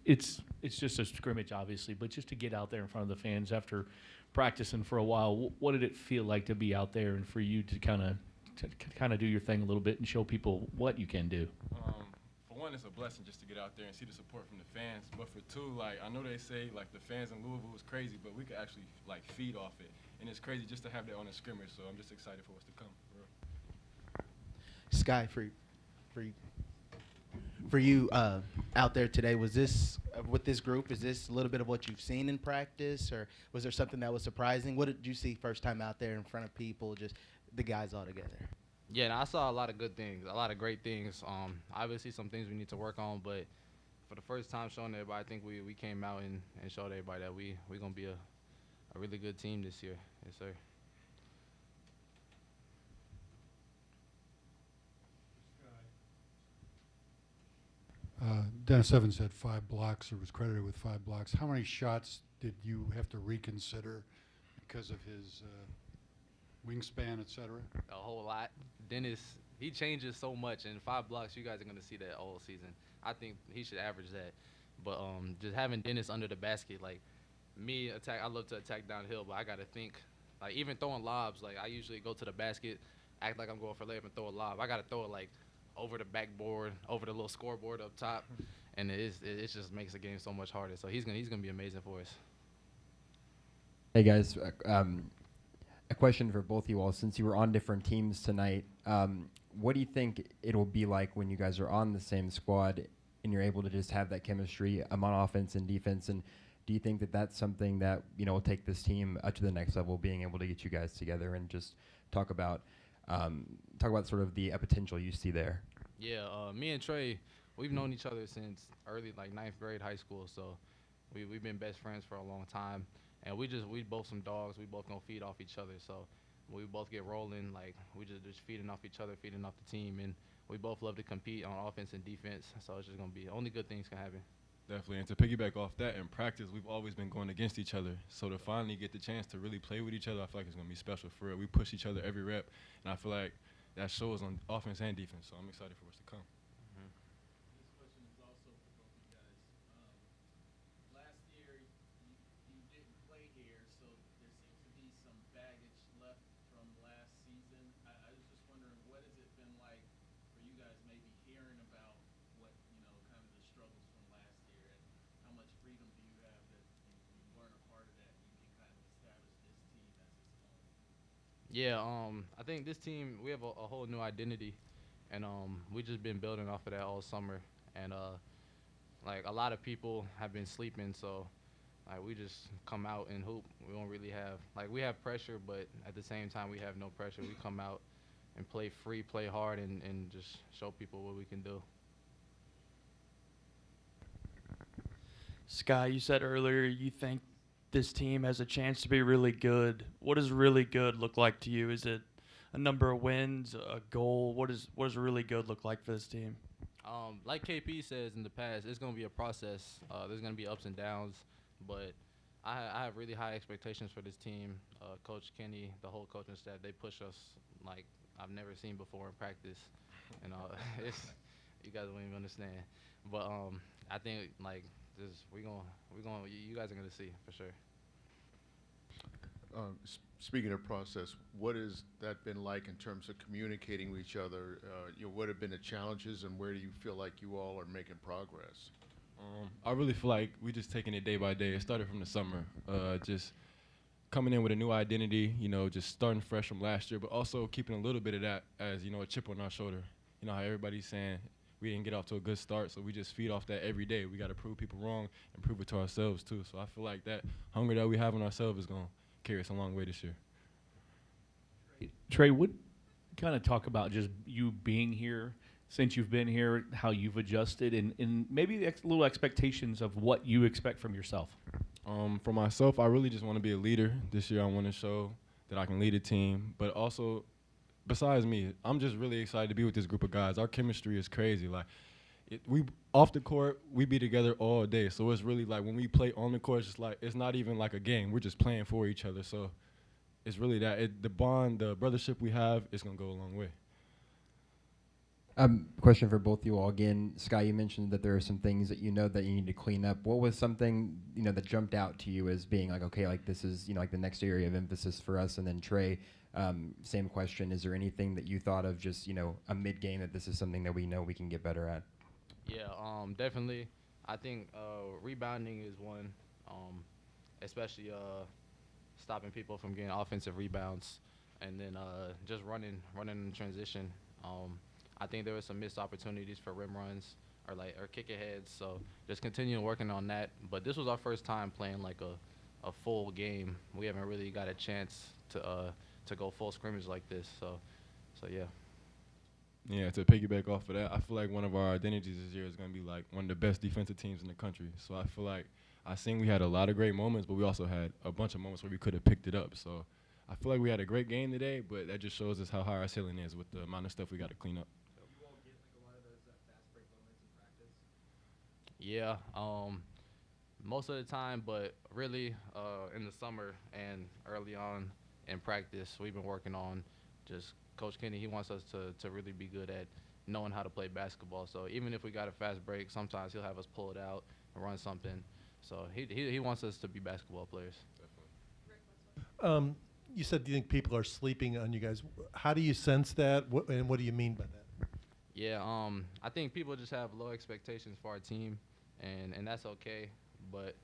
it's just a scrimmage, obviously, but just to get out there in front of the fans after practicing for a while, what did it feel like to be out there and for you to kind of do your thing a little bit and show people what you can do? For one, it's a blessing just to get out there and see the support from the fans. But for two, like I know they say like the fans in Louisville is crazy, but we could actually like feed off it, and it's crazy just to have that on a scrimmage. So I'm just excited for what's to come. For real. Skyy, for you out there today, was this with this group? Is this a little bit of what you've seen in practice, or was there something that was surprising? What did you see first time out there in front of people, just the guys all together? Yeah, and I saw a lot of good things, a lot of great things. Obviously, some things we need to work on, but for the first time showing everybody, I think we came out and showed everybody that we're going to be a really good team this year. Yes, sir. Dennis Evans had 5 blocks, or was credited with 5 blocks. How many shots did you have to reconsider because of his wingspan, et cetera? A whole lot. Dennis, he changes so much, and 5 blocks, you guys are going to see that all season. I think he should average that. But just having Dennis under the basket, like me, I love to attack downhill, but I got to think, like even throwing lobs, like I usually go to the basket, act like I'm going for layup and throw a lob. I got to throw it like over the backboard, over the little scoreboard up top, and it just makes the game so much harder. So he's gonna be amazing for us. Hey guys, a question for both you all. Since you were on different teams tonight, what do you think it will be like when you guys are on the same squad and you're able to just have that chemistry on offense and defense? And do you think that that's something that will take this team to the next level, being able to get you guys together and just talk about sort of the potential you see there? Yeah, me and Trey, we've known each other since early, like 9th grade high school. So we've been best friends for a long time. And we both some dogs. We both gonna feed off each other. So we both get rolling, like we just feeding off each other, feeding off the team. And we both love to compete on offense and defense. So it's just gonna be only good things can happen. Definitely, and to piggyback off that, in practice, we've always been going against each other. So to finally get the chance to really play with each other, I feel like it's going to be special for real. We push each other every rep, and I feel like that shows on offense and defense. So I'm excited for what's to come. This question is also for both you guys. Last year, you didn't play here, so there seems to be some baggage left from last season. I was just wondering, what has it been like for you guys maybe hearing about what, kind of the struggles from last year, and how much freedom do you have that you weren't a part of that, and you can kind of establish this team as its own? Yeah, I think this team, we have a whole new identity, and we just been building off of that all summer. And like a lot of people have been sleeping, so like we just come out and hoop. We don't really have we have pressure, but at the same time we have no pressure. We come out and play free, play hard, and just show people what we can do. Skyy, you said earlier you think this team has a chance to be really good. What does really good look like to you? Is it a number of wins, a goal? What does really good look like for this team? Like KP says in the past, it's going to be a process. There's going to be ups and downs, but I have really high expectations for this team. Coach Kenny, the whole coaching staff, they push us like I've never seen before in practice, and it's you guys don't even understand. But I think like this, we gonna you guys are gonna see for sure. Speaking of process, what has that been like in terms of communicating with each other? What have been the challenges, and where do you feel like you all are making progress? I really feel like we just taking it day by day. It started from the summer, just coming in with a new identity, just starting fresh from last year, but also keeping a little bit of that as, a chip on our shoulder. You know how everybody's saying we didn't get off to a good start, so we just feed off that every day. We got to prove people wrong and prove it to ourselves, too. So I feel like that hunger that we have in ourselves is going to carry us a long way this year. Trey, what kind of talk about just you being here since you've been here, how you've adjusted, and maybe the little expectations of what you expect from yourself? For myself, I really just want to be a leader. This year I want to show that I can lead a team, but also, besides me, I'm just really excited to be with this group of guys. Our chemistry is crazy. We off the court, we be together all day. So it's really like when we play on the court, it's just like it's not even like a game. We're just playing for each other. So it's really that the bond, the brothership we have is gonna go a long way. Question for both you all again. Skyy, you mentioned that there are some things that you know that you need to clean up. What was something, that jumped out to you as being like, okay, like this is, like the next area of emphasis for us? And then Trey, same question. Is there anything that you thought of just, a mid-game that this is something that we know we can get better at? Yeah, definitely. I think rebounding is one, especially stopping people from getting offensive rebounds, and then just running in transition. I think there were some missed opportunities for rim runs or kick aheads. So just continuing working on that. But this was our first time playing like a full game. We haven't really got a chance to go full scrimmage like this. So yeah. Yeah, to piggyback off of that, I feel like one of our identities this year is going to be like one of the best defensive teams in the country. So I feel like I seen we had a lot of great moments, but we also had a bunch of moments where we could have picked it up. So I feel like we had a great game today, but that just shows us how high our ceiling is with the amount of stuff we got to clean up. You all get like a lot of those fast break moments in practice. Yeah, most of the time, but really in the summer and early on in practice, we've been working on just Coach Kenny. He wants us to really be good at knowing how to play basketball. So even if we got a fast break, sometimes he'll have us pull it out and run something. So he wants us to be basketball players. You said you think people are sleeping on you guys. How do you sense that, and what do you mean by that? Yeah, I think people just have low expectations for our team, and that's okay. But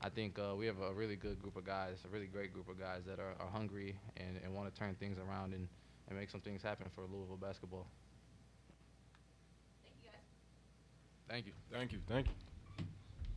I think we have a really good group of guys, a really great group of guys that are hungry and want to turn things around and make some things happen for Louisville basketball. Thank you, guys. Thank you. Thank you. Thank you.